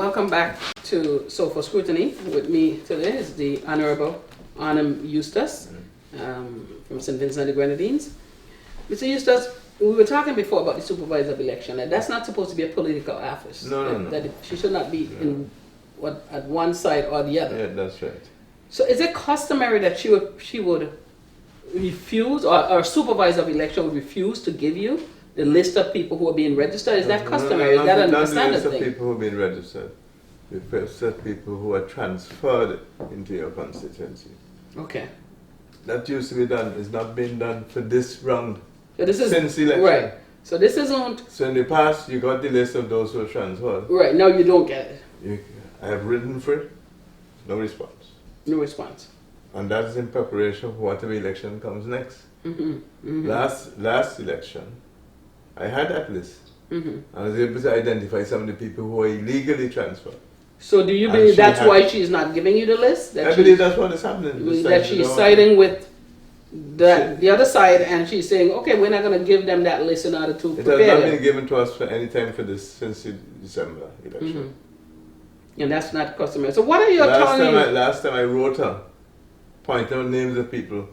Welcome back to Soulful Scrutiny. With me today is the Honorable Arnhim Eustace from St. Vincent and the Grenadines. Mr. Eustace, we were talking before about the Supervisor Election, and that's not supposed to be a political office. No. That she should not be in at one side or the other. Yeah, that's right. So is it customary that she would refuse, or Supervisor of Election would refuse to give you the list of people who are being registered? Is that customary? Is that a standard thing? Not the list of people who are being registered. The list of people who are transferred into your constituency. Okay. That used to be done. It's not been done for this round. So this is since election. Right. So this isn't. So in the past, you got the list of those who are transferred. Right. Now you don't get it. I have written for it. No response. No response. And that is in preparation for whatever election comes next. Mm-hmm. Last election, I had that list. I was able to identify some of the people who are illegally transferred. So do you believe that's why she's not giving you the list? I believe that's what is happening. That she's siding with the other side, and she's saying, okay, we're not going to give them that list in order to prepare. It has not been given to us for any time for this since the December election. And that's not customary. So what are your attorneys? Last time I wrote her, pointing out names of people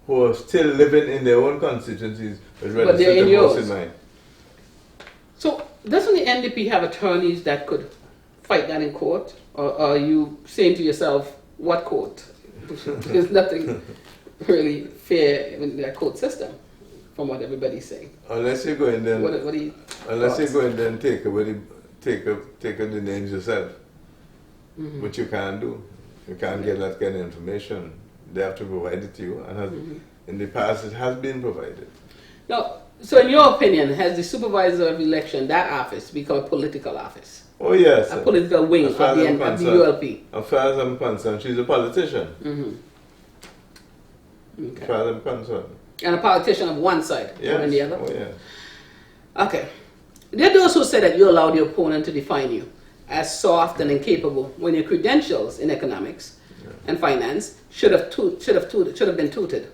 who are still living in their own constituencies, but they're in yours. In mine. So doesn't the NDP have attorneys that could fight that in court? Or are you saying to yourself, what court? There's nothing really fair in their court system, from what everybody's saying. Unless you go in there, unless you go in there and take the names yourself, which you can't do. You can't get that kind of information. They have to provide it to you, and in the past it has been provided. Now, so in your opinion, has the Supervisor of Election, that office, become a political office? Oh yes. A political wing of the ULP? As far as I'm concerned, she's a politician. Okay. As far as I'm concerned. And a politician of one side, yes. or the other? Oh yes. Okay. There are those who say that you allow the opponent to define you as soft and incapable when your credentials in economics and finance should have been tutored.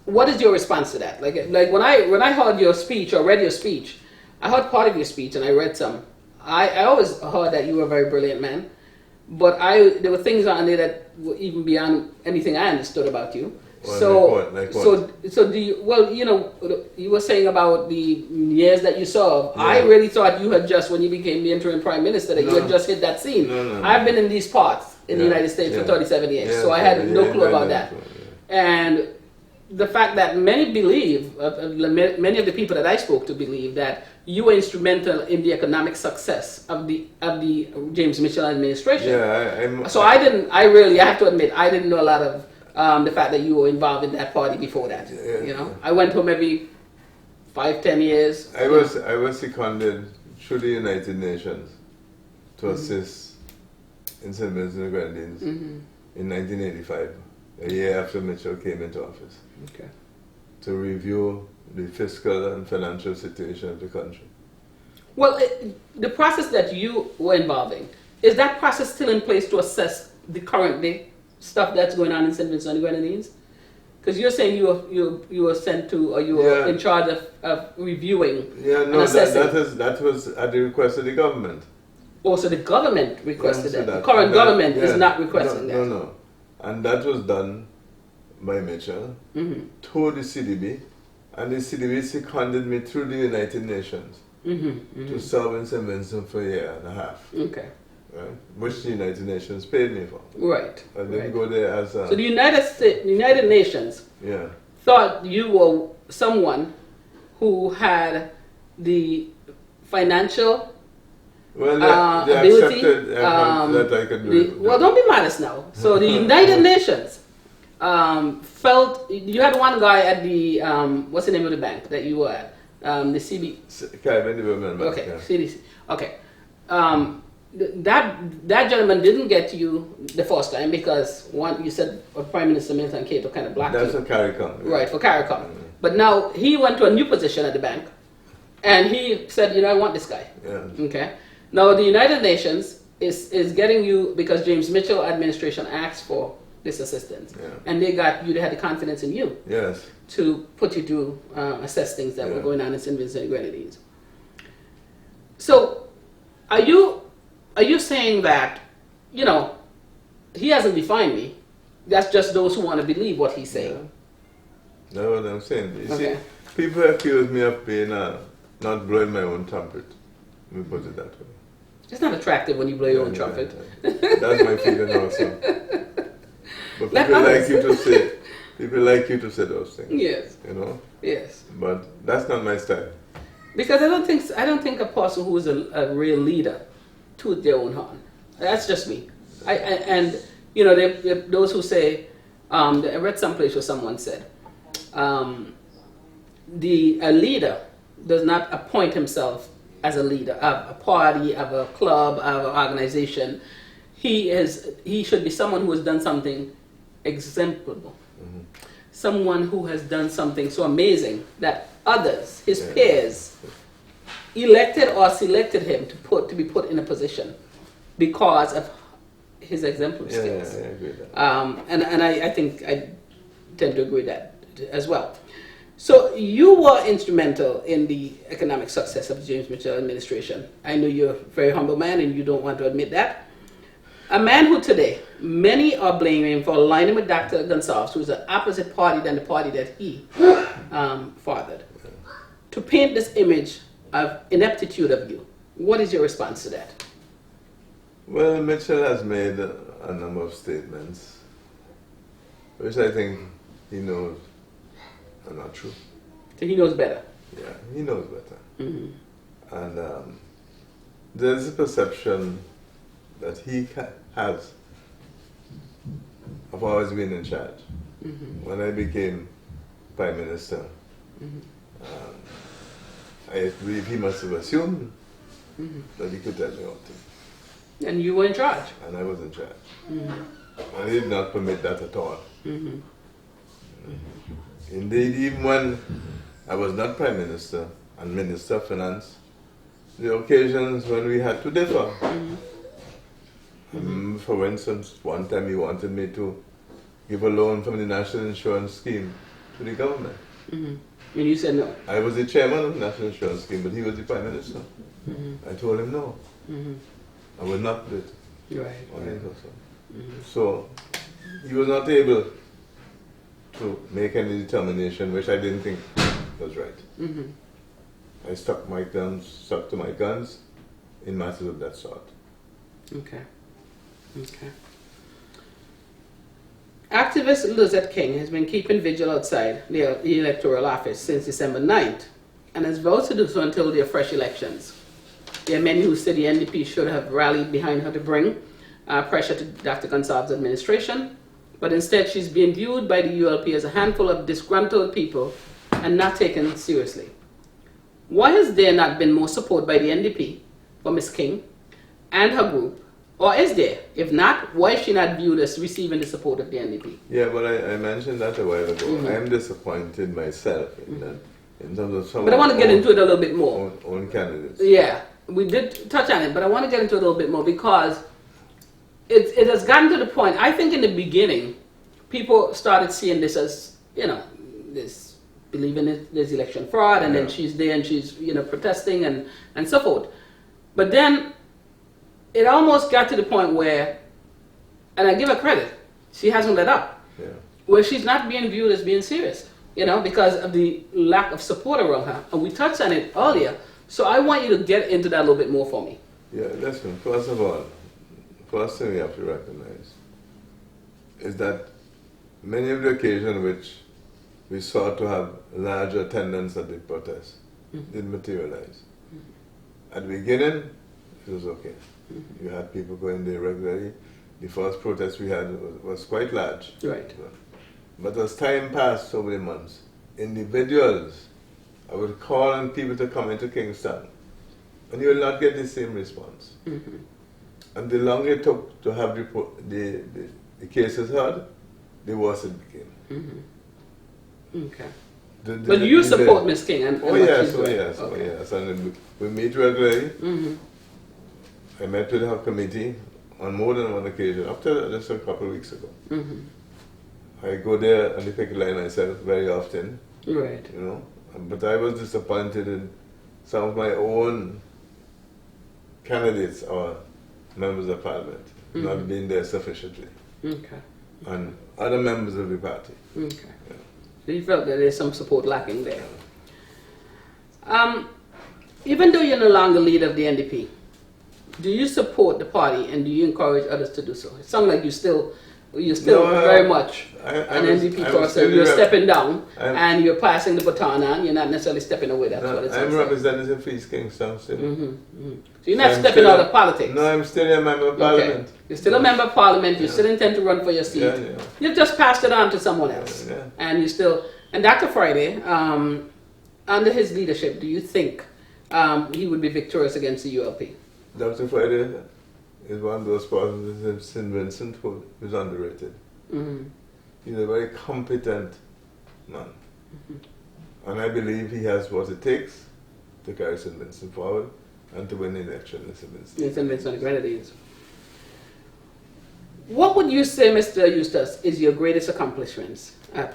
What is your response to that? Like when I heard your speech or read your speech, I heard part of your speech and I read some. I always heard that you were a very brilliant man, but there were things on there that were even beyond anything I understood about you. Well, like what? So do you? Well, you were saying about the years that you served. Yeah. I really thought you had just, when you became the interim prime minister, that you had just hit that scene. No. I've been in these parts in the United States for 37 years, so I had no clue about that. And the fact that many believe, many of the people that I spoke to believe that you were instrumental in the economic success of the James Mitchell administration. Yeah, I have to admit, I didn't know a lot of the fact that you were involved in that party before that. I went home every 5-10 years. I was seconded through the United Nations to assist in St. Vincent and the Grenadines in 1985, a year after Mitchell came into office. Okay. To review the fiscal and financial situation of the country. Well, the process that you were involved in, is that process still in place to assess the current day stuff that's going on in St. Vincent and the Grenadines? Because you're saying you were sent to, or you were in charge of reviewing and assessing. That was at the request of the government. Also, the government requested that. The current government is not requesting that. No. And that was done by Mitchell to the CDB, and the CDB seconded me through the United Nations to serve in St. Vincent for a year and a half. Okay. Right? Which the United Nations paid me for. Right. I didn't go there as a... So the United Nations thought you were someone who had the financial they ability. accepted that I could do it. Well, don't be modest now. So the United Nations felt... You had one guy at the... what's the name of the bank that you were at? The CB... Caribbean Development Bank. Okay, CDC. Okay. That gentleman didn't get you the first time because you said Prime Minister Milton Cato kind of blocked you. That's for CARICOM. Right, for CARICOM. But now he went to a new position at the bank and he said, I want this guy. Yeah. Okay. Now the United Nations is getting you because James Mitchell administration asked for this assistance. Yeah. And they had the confidence in you. Yes. To put you to assess things that were going on in St. Vincent and Grenadines. So, are you are you saying that, you know, he hasn't defined me? That's just those who want to believe what he's saying. Yeah. That's what I'm saying. You Okay. see, people accuse me of being not blowing my own trumpet. Let me put it that way. It's not attractive when you blow your own trumpet. Yeah. That's my feeling also. But Like people like others. you to say, people like you to say those things. Yes. You know. Yes. But that's not my style. Because I don't think a person who is a real leader toot their own horn. That's just me. And you know, those who say, I read someplace where someone said, a leader does not appoint himself as a leader of a party, of a club, of an organization. He should be someone who has done something exemplable. Mm-hmm. Someone who has done something so amazing that others, his peers, elected or selected him to be put in a position because of his exemplary skills. Yeah, I agree with that. And I think I tend to agree with that as well. So you were instrumental in the economic success of the James Mitchell administration. I know you're a very humble man and you don't want to admit that. A man who today, many are blaming for aligning with Dr. Gonsalves, who's an opposite party than the party that he fathered, to paint this image of ineptitude of you. What is your response to that? Well, Mitchell has made a number of statements, which I think he knows are not true. So he knows better. Yeah, he knows better. Mm-hmm. And there's a perception that he has of always being in charge. Mm-hmm. When I became Prime Minister, I believe he must have assumed that he could tell me what to do. And you were in charge. And I was in charge. Mm-hmm. I did not permit that at all. Mm-hmm. Indeed, even when I was not Prime Minister and Minister of Finance, the occasions when we had to differ. For instance, one time he wanted me to give a loan from the National Insurance Scheme to the government. Mm-hmm. And you said no. I was the chairman of the National Insurance Scheme, but he was the Prime Minister. I told him no. I would not do it. Right. So he was not able to make any determination, which I didn't think was right. I stuck to my guns in matters of that sort. Okay. Okay. Activist Lizette King has been keeping vigil outside the electoral office since December 9th and has vowed to do so until there are fresh elections. There are many who say the NDP should have rallied behind her to bring pressure to Dr. Gonsalves' administration, but instead she's being viewed by the ULP as a handful of disgruntled people and not taken seriously. Why has there not been more support by the NDP for Ms. King and her group? Or is there? If not, why is she not viewed as receiving the support of the NDP? Yeah, but I mentioned that a while ago. I am disappointed myself in that, in terms of some. But I want to get into it a little bit more. Own candidates. Yeah, we did touch on it, but I want to get into it a little bit more because it has gotten to the point. I think in the beginning, people started seeing this as, you know, this believing there's election fraud, and then she's there and she's, you know, protesting and so forth. But then it almost got to the point where, and I give her credit, she hasn't let up. Yeah. Where she's not being viewed as being serious, you know, because of the lack of support around her. And we touched on it earlier. So I want you to get into that a little bit more for me. Yeah, listen, first of all, first thing we have to recognize is that many of the occasions which we sought to have large attendance at the protest didn't materialize. At the beginning, it was okay. You had people going there regularly. The first protest we had was quite large. Right. But as time passed over the months, individuals, I would call on people to come into Kingston, and you will not get the same response. And the longer it took to have the cases heard, the worse it became. Okay. But you support Ms. King and oh what yes, she's oh doing. yes, Okay. oh yes. And we meet regularly. I met with her committee on more than one occasion, up to just a couple of weeks ago. I go there and the picket line myself very often. Right. You know, but I was disappointed in some of my own candidates or members of parliament not being there sufficiently. Okay. And other members of the party. Okay. So you felt that there's some support lacking there. Even though you're no longer leader of the NDP, do you support the party and do you encourage others to do so? It sounds like you're still very much an NDP person. You're stepping down and you're passing the baton on. You're not necessarily stepping away. That's what it sounds I'm like. representing East Kingston still. So you're not stepping out of politics. No, I'm still a member of parliament. Okay. You're still a member of parliament. You still intend to run for your seat. You've just passed it on to someone else. And you still. And Dr. Friday, under his leadership, do you think he would be victorious against the ULP? Dr. Friday is one of those persons in St. Vincent who is underrated. He's a very competent man. And I believe he has what it takes to carry St. Vincent forward and to win the election in St. Vincent. In St. Vincent, Grenadines. What would you say, Mr. Eustace, is your greatest accomplishments in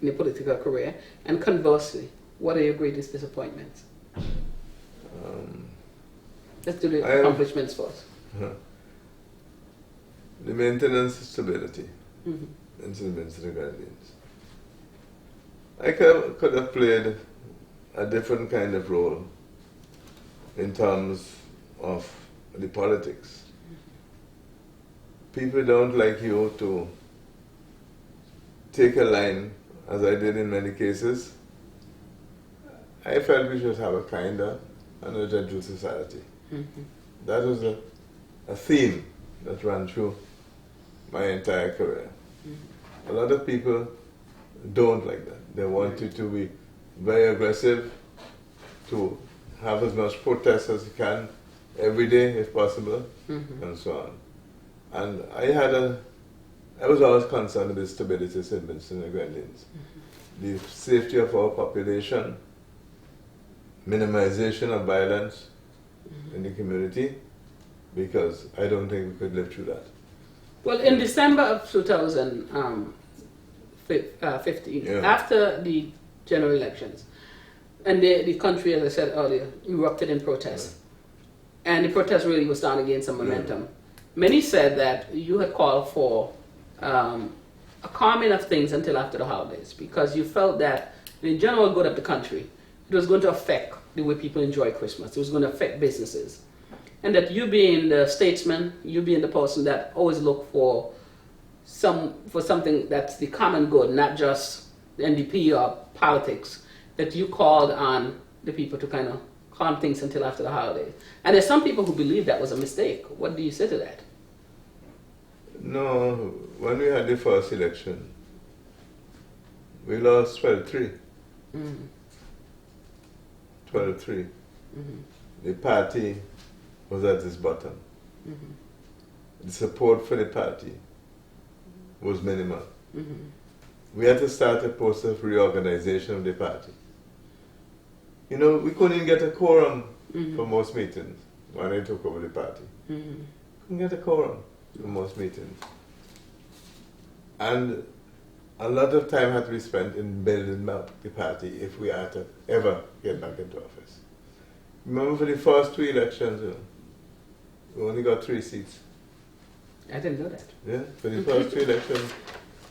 your political career? And conversely, what are your greatest disappointments? Let's do the accomplishments first. The maintenance of stability in St. Vincent and Grenadines. I could have played a different kind of role in terms of the politics. People don't like you to take a line, as I did in many cases. I felt we should have a kinder and a gentle society. That was a theme that ran through my entire career. A lot of people don't like that. They want you to be very aggressive, to have as much protest as you can every day if possible, and so on. And I was always concerned with the stability of St. Vincent and Grenadines, the safety of our population, minimization of violence in the community, because I don't think we could live through that. Well, in December of 2015, after the general elections, and the country, as I said earlier, erupted in protest, and the protest really was starting to gain some momentum. Many said that you had called for a calming of things until after the holidays, because you felt that the general good of the country, it was going to affect the way people enjoy Christmas. It was going to affect businesses. And that you being the statesman, you being the person that always look for something that's the common good, not just the NDP or politics, that you called on the people to kind of calm things until after the holidays. And there's some people who believe that was a mistake. What do you say to that? No, when we had the first election, we lost 12-3. 12-3. The party was at its bottom. The support for the party was minimal. We had to start a process of reorganization of the party. You know, we couldn't even get a quorum for most meetings when I took over the party. Couldn't get a quorum for most meetings. And a lot of time had to be spent in building up the party if we had to ever get back into office. Remember for the first 2 elections, we only got 3 seats. I didn't know that. Yeah, for the first 2 elections,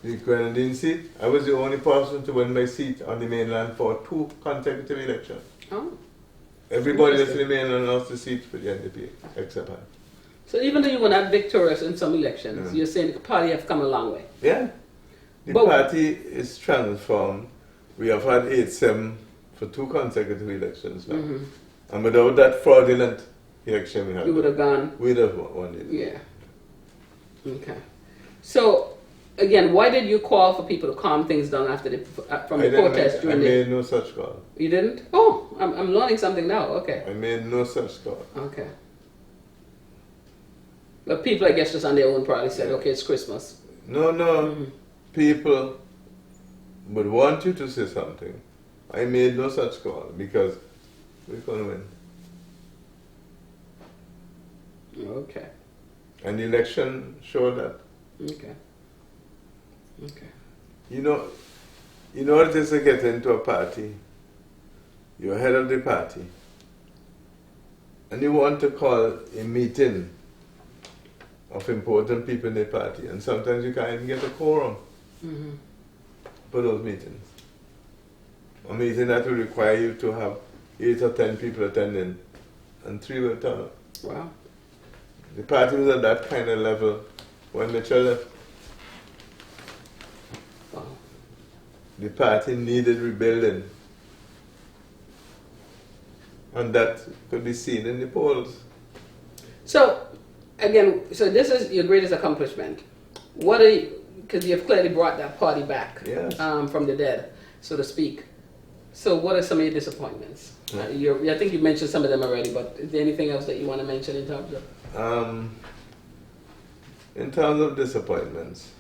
the Grenadine seat, I was the only person to win my seat on the mainland for 2 consecutive elections. Oh. Everybody else in the mainland lost the seat for the NDP, except I. So even though you were not victorious in some elections, you're saying the party have come a long way. Yeah. The party is transformed. We have had 8-7 for 2 consecutive elections now. And without that fraudulent election we had, you would have gone. We'd have won it. Yeah. Okay. So, again, why did you call for people to calm things down after from the protest during I made no such call. You didn't? Oh, I'm learning something now. Okay. I made no such call. Okay. But people, I guess, just on their own probably said, okay, it's Christmas. No. People would want you to say something. I made no such call because we're going to win. Okay. And the election showed that. Okay. You know what it is to get into a party. You're head of the party. and you want to call a meeting of important people in the party, and sometimes you can't even get a quorum for those meetings. A meeting that will require you to have 8 or 10 people attending, and 3 will turn up. Wow. The party was at that kind of level when Mitchell left. Wow. The party needed rebuilding. And that could be seen in the polls. So, again, so this is your greatest accomplishment. What are you, because you've clearly brought that party back from the dead, so to speak. So what are some of your disappointments? I think you mentioned some of them already, but is there anything else that you want to mention in terms of? In terms of disappointments,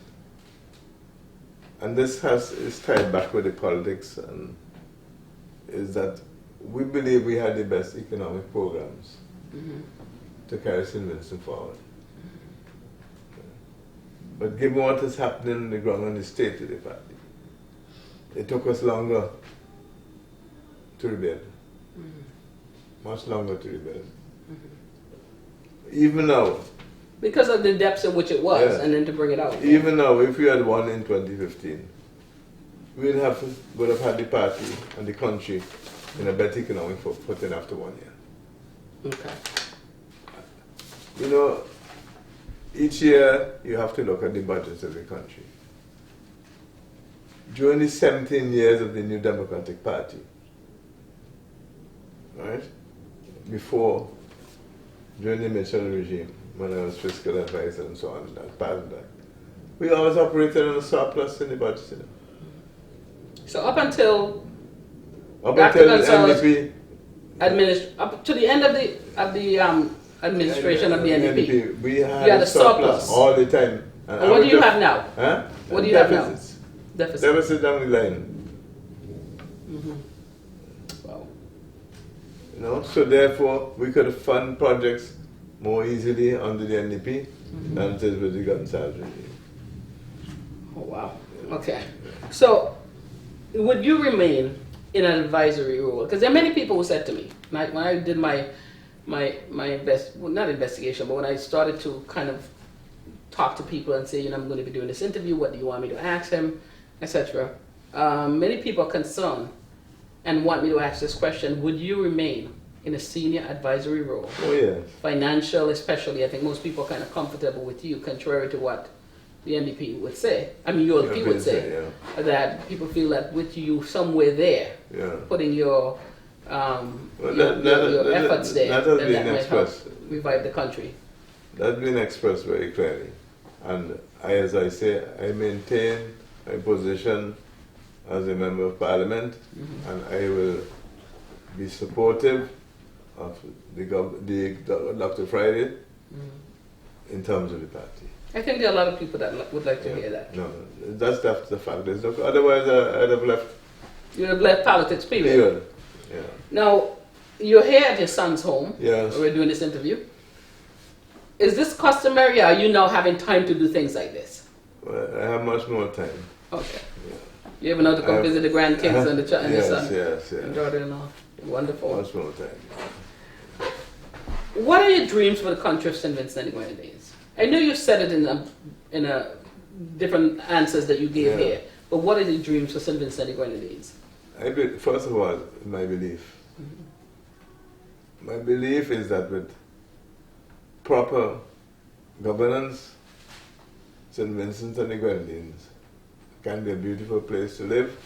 and this is tied back with the politics, and is that we believe we had the best economic programs to carry St. Vincent forward. But given what is happening on the ground and the state of the party, it took us longer to rebuild. Much longer to rebuild. Even now. Because of the depths in which it was, and then to bring it out. Even now, if we had won in 2015, we would have had the party and the country in a better economic footing after 1 year. Okay. You know, each year you have to look at the budgets of the country. During the 17 years of the New Democratic Party, right? Before, during the Mitchell regime, when I was fiscal advisor and so on, part of that, we always operated on a surplus in the budget. You know? So up until the NDP, up to the end of the administration of the NDP, we had a surplus all the time. And what do you have now? Huh? What do you have now? Deficit down the line. Wow. You know, so therefore we could fund projects more easily under the NDP than it is with the Gonzales regime. Oh wow. Okay. So would you remain in an advisory role? Because there are many people who said to me, when I did not investigation, but when I started to kind of talk to people and say, I'm going to be doing this interview, what do you want me to ask him, etc. Many people are concerned and want me to ask this question: would you remain in a senior advisory role? Oh yes. Financial, especially. I think most people are kind of comfortable with you, contrary to what the NDP would say. I mean, ULP would say that people feel that with you somewhere there, putting your efforts there, then that might help revive the country. That's been expressed very clearly. And as I say, I maintain my position as a member of parliament, and I will be supportive of the Dr. Friday in terms of the party. I think there are a lot of people that would like to hear that. No, that's the fact. Otherwise, I'd have left. You would have left politics, period. Yeah. Now, you're here at your son's home. Yes. We're doing this interview. Is this customary, or are you now having time to do things like this? Well, I have much more time. Okay. Yeah. You ever know to come visit the grandkids and the son? Yes. And daughter-in-law. Wonderful. Much more time. What are your dreams for the country of St. Vincent and the Grenadines? I know you said it in a different answers that you gave here, but what are your dreams for St. Vincent and the Grenadines? First of all, my belief. My belief is that with proper governance, St. Vincent and the Grenadines can be a beautiful place to live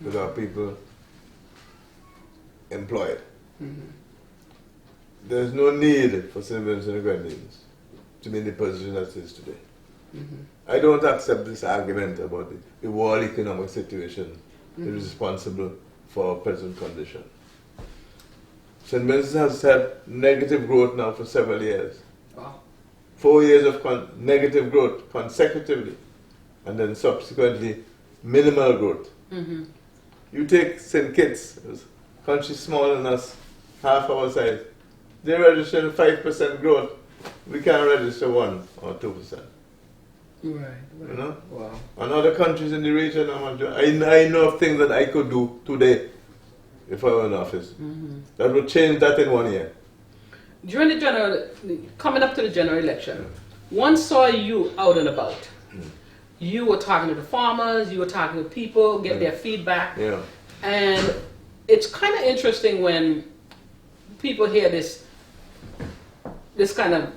with our people employed. There's no need for St. Vincent and the Grenadines to be in the position that it is today. I don't accept this argument about the world economic situation is responsible for our present condition. St. Vincent has had negative growth now for several years. Wow. 4 years of negative growth consecutively, and then subsequently minimal growth. You take St. Kitts, a country smaller than us, half our size, they register 5% growth. We can't register 1 or 2%. Right. You know? Wow. And other countries in the region, I know of things that I could do today if I were in office. That would change that in 1 year. during coming up to the general election, one saw you out and about. You were talking to the farmers, you were talking to people, get their feedback. Yeah. And it's kind of interesting when people hear this kind of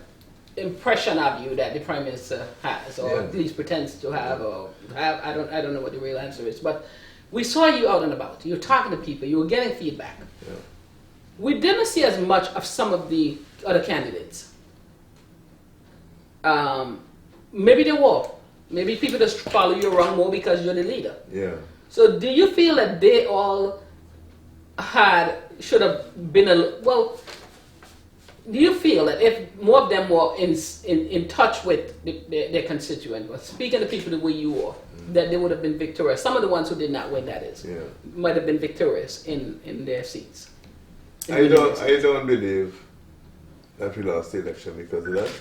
impression of you that the Prime Minister has, or at least pretends to have, or have. I don't know what the real answer is, but we saw you out and about. You were talking to people, you were getting feedback. Yeah. We didn't see as much of some of the other candidates. Maybe they were. Maybe people just follow you around more because you're the leader. Yeah. So do you feel that they all should have been do you feel that if more of them were in touch with their constituent, or speaking to people the way you were, that they would have been victorious? Some of the ones who did not win, that is, might have been victorious in their seats. I don't believe that we lost the election because of that.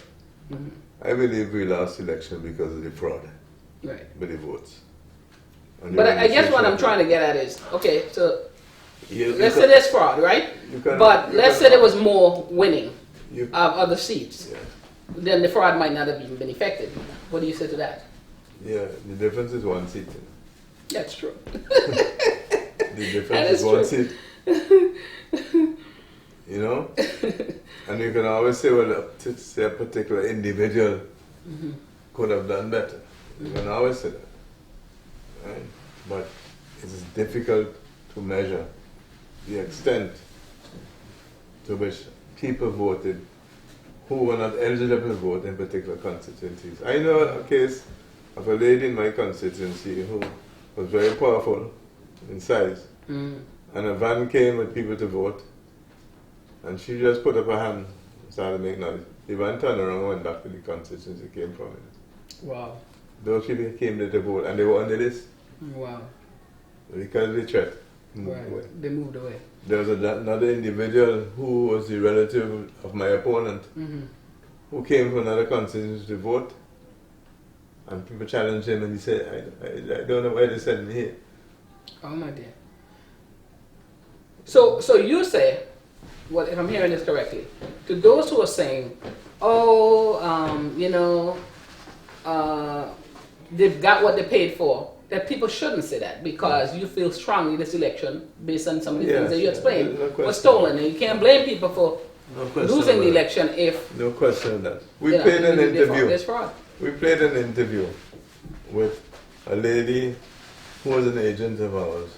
Mm-hmm. I believe we lost the election because of the fraud with the votes. But I guess what I'm trying to get at is, okay, so let's say there's fraud, right? But let's say there was more winning of other seats. Yeah. Then the fraud might not have even been effective. What do you say to that? Yeah, the difference is one seat. That's true. The difference is one seat. You know? And you can always say, well, say a particular individual could have done better. You can always say that. Right? But it is difficult to measure the extent to which people voted who were not eligible to vote in particular constituencies. I know a case of a lady in my constituency who was very powerful in size, and a van came with people to vote, and she just put up her hand and started making noise. The van turned around and went back to the constituency she came from. Wow. Those people came there to vote, and they were on the list. Wow. Because of the threat. Away. They moved away. There was another individual who was the relative of my opponent who came from another constituency to vote, and people challenged him, and he said, I don't know why they sent me here. Oh my dear. So you say, well, if I'm hearing this correctly, to those who are saying, they've got what they paid for, that people shouldn't say that because you feel strongly this election, based on some of the things that you explained, was stolen. And you can't blame people for losing the election if... No question of that. We played an interview. There's fraud. We played an interview with a lady who was an agent of ours,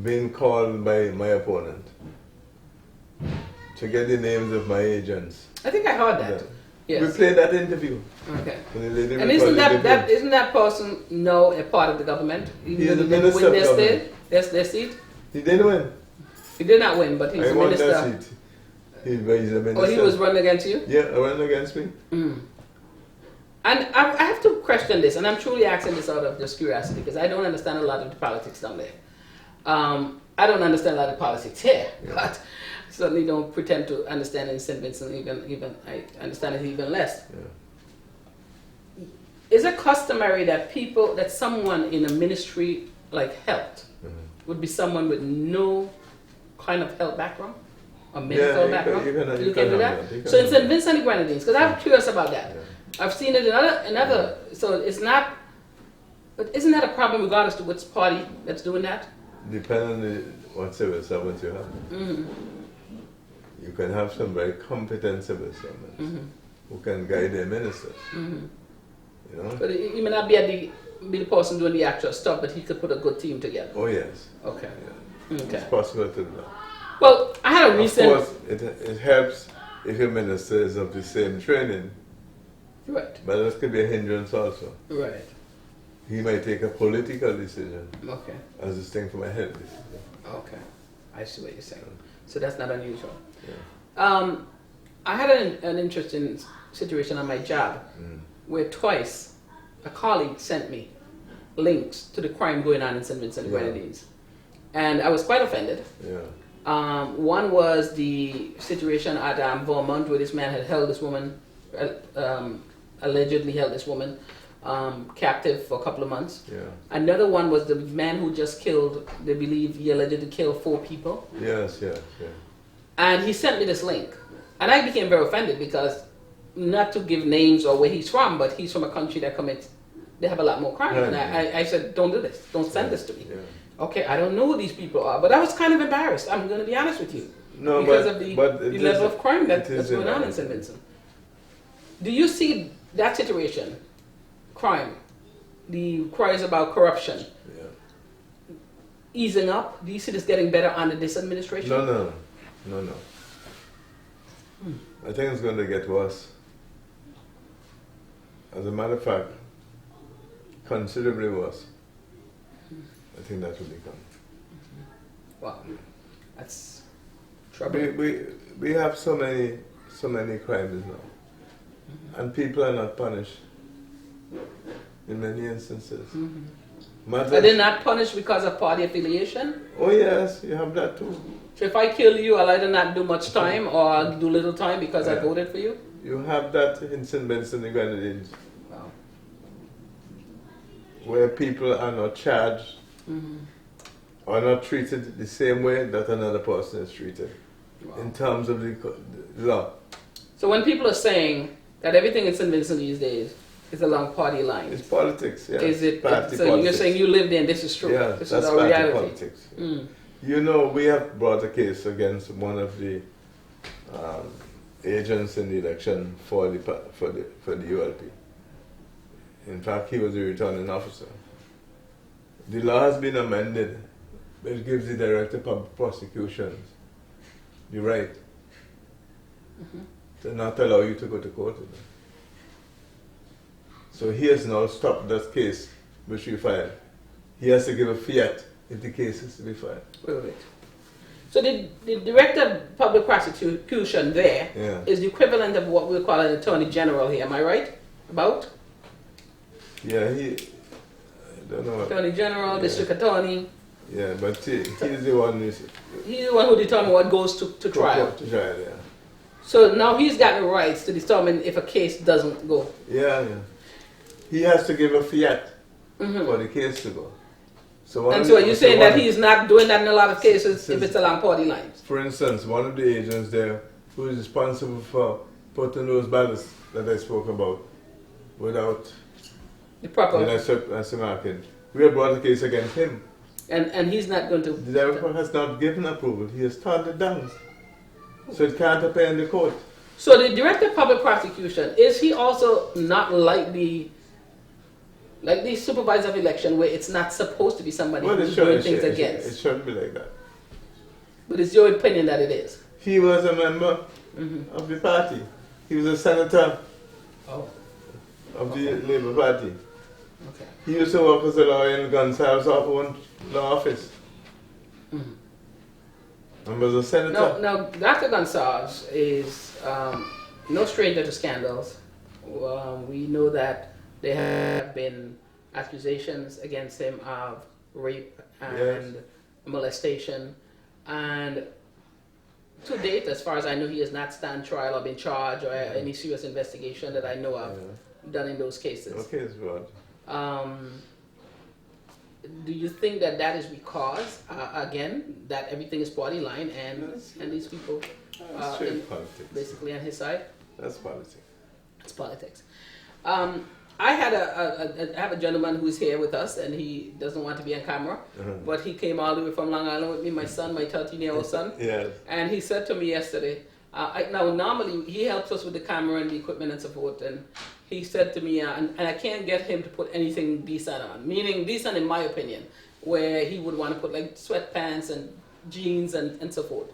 being called by my opponent to get the names of my agents. I think I heard that. Yes. We played that interview. Okay. And isn't that person now a part of the government? He is the minister of government. Their seat? He didn't win. He did not win, but he's a minister. I won that seat. He's a minister. Oh, he was running against you? Yeah, he ran against me. And I have to question this, and I'm truly asking this out of just curiosity, because I don't understand a lot of the politics down there. I don't understand a lot of politics here, but certainly don't pretend to understand in St. Vincent, even I understand it even less. Yeah. Is it customary that someone in a ministry like health would be someone with no kind of health background? A medical background? You can do that? So in St. Vincent and Grenadines, because I'm curious about that. Yeah. I've seen it in other, so it's not, but isn't that a problem regardless to which party that's doing that? Depending on what civil servants you have. You can have some very competent civil servants who can guide their ministers. You know? But he may not be the person doing the actual stuff, but he could put a good team together. Oh yes. Okay. Yeah. Okay. It's possible to do that. Well, I had a recent... Of course, it helps if your minister is of the same training. Right. But that could be a hindrance also. Right. He might take a political decision. Okay. As distinct from a health decision. Okay. I see what you're saying. So that's not unusual. Yeah. I had an interesting situation on my job where twice a colleague sent me links to the crime going on in St. Vincent and Grenadines. And I was quite offended. Yeah. One was the situation at Vermont where this man had held this woman, allegedly held this woman captive for a couple of months. Yeah. Another one was the man who just killed, they believe he allegedly killed 4 people. Yes. And he sent me this link. And I became very offended because, not to give names or where he's from, but he's from a country that they have a lot more crime. And I said, don't do this. Don't send this to me. Yeah. Okay, I don't know who these people are, but I was kind of embarrassed. I'm going to be honest with you. No, because of the level of crime that's is going on in St. Vincent. Do you see that situation, crime, the cries about corruption, easing up? Do you see this getting better under this administration? No. I think it's going to get worse. As a matter of fact, considerably worse. I think that will become. Wow, that's troubling. We have so many crimes now, and people are not punished in many instances. Are they not punished because of party affiliation? Oh yes, you have that too. So if I kill you, I'll either not do much time or I'll do little time because I voted for you? You have that in St. Vincent and Grenadines. Wow. Where people are not charged or not treated the same way that another person is treated in terms of the law. So when people are saying that everything in St. Vincent these days is along party lines. It's politics, yeah. Is it party so politics. You're saying you live there and this is true? Yeah, this that's is our party reality. politics. You know, we have brought a case against one of the agents in the election for the ULP. In fact, he was a returning officer. The law has been amended, which gives the Director of Public Prosecutions the right to not allow you to go to court. So he has now stopped that case which we filed. He has to give a fiat if the case is to be filed. Wait. So the Director of Public Prosecution there is the equivalent of what we call an Attorney General here, am I right? About? Yeah, I don't know. Attorney General, District Attorney. Yeah, but he's the one who determines what goes to trial. To trial, yeah. So now he's got the rights to determine if a case doesn't go. Yeah. He has to give a fiat for the case to go. So you're saying that he's not doing that in a lot of cases if it's along party lines? For instance, one of the agents there who is responsible for putting those ballots that I spoke about without the proper marking. We have brought a case against him. And he's not going to... The director has not given approval. He has turned it down. So it can't appear in the court. So the Director of Public Prosecution, is he also not like the Supervisor of Election where it's not supposed to be somebody who's doing things against? It shouldn't be like that. But it's your opinion that it is? He was a member of the party. He was a senator of the Labour Party. Okay. He used to work as a lawyer in Gonsalves own law office. And was a senator. Now, Dr. Gonsalves is no stranger to scandals. We know that there have been accusations against him of rape and molestation. And to date, as far as I know, he has not stand trial or been charged or any serious investigation that I know of done in those cases. Okay, it's right. Do you think that is because, again, that everything is party line and these people are basically on his side? That's politics. It's politics. I have a gentleman who's here with us, and he doesn't want to be on camera, but he came all the way from Long Island with me, my son, my 13-year-old son. Yes. And he said to me yesterday, now normally he helps us with the camera and the equipment and so forth, and he said to me, and I can't get him to put anything decent on, meaning decent in my opinion, where he would want to put like sweatpants and jeans and so forth.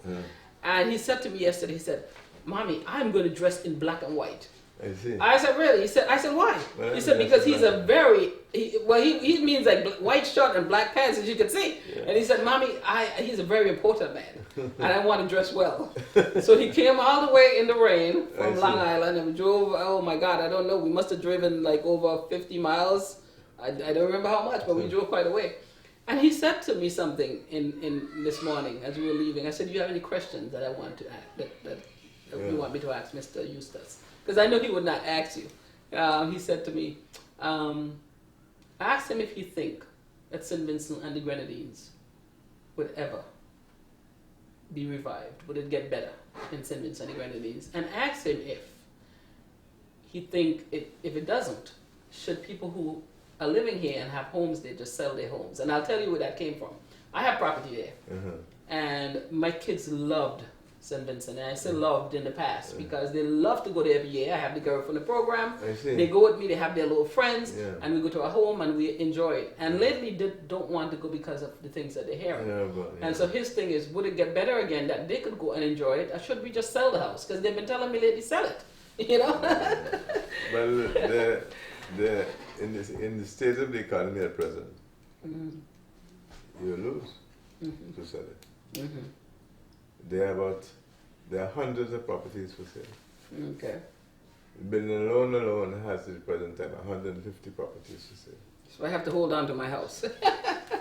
And he said to me yesterday, he said, "Mommy, I'm going to dress in black and white." I see. I said, "Really?" I said, "Why?" Well, he said, "Because he's a very, he means like white shirt and black pants, as you can see." Yeah. And he said, "Mommy, he's a very important man, and I want to dress well." So he came all the way in the rain from Long Island, and we drove, oh my God, I don't know, we must have driven like over 50 miles. I don't remember how much, but we drove quite a way. And he said to me something in this morning as we were leaving. I said, "Do you have any questions that I want to ask, that you want me to ask Mr. Eustace?" Because I know he would not ask you. He said to me, ask him if you think that St. Vincent and the Grenadines would ever be revived? Would it get better in St. Vincent and the Grenadines? And ask him if he think if it doesn't, should people who are living here and have homes there just sell their homes? And I'll tell you where that came from. I have property there, and my kids loved St. Vincent, and I still loved in the past because they love to go there every year. I have the girl from the program. They go with me, they have their little friends, and we go to a home and we enjoy it. And lately they don't want to go because of the things that they're hearing. And so his thing is, would it get better again that they could go and enjoy it, or should we just sell the house? Because they've been telling me lately, sell it, you know? Well, in the state of the economy at present, you lose to sell it. There are hundreds of properties for sale. Okay. The building alone has at the present time 150 properties for sale. So I have to hold on to my house.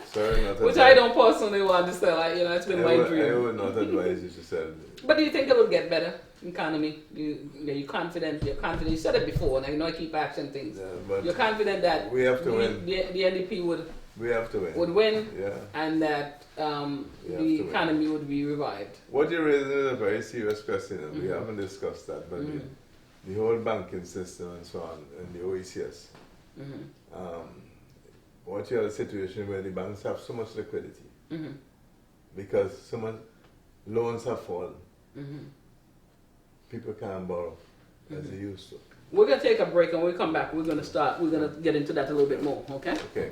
Sorry, not Which I don't personally want to sell. It's been my dream. I would not advise you to sell. But do you think it will get better? Economy? You're confident? You're confident? You said it before, and I know I keep asking things. But you're confident that we have to win. The NDP would win, and that the economy would be revived. What you're raising is a very serious question, and we haven't discussed that, but the whole banking system and so on, and the OECS. What you have a situation where the banks have so much liquidity because so much loans have fallen. People can't borrow as they used to. We're going to take a break, and when we come back, we're going to get into that a little bit more, okay? Okay.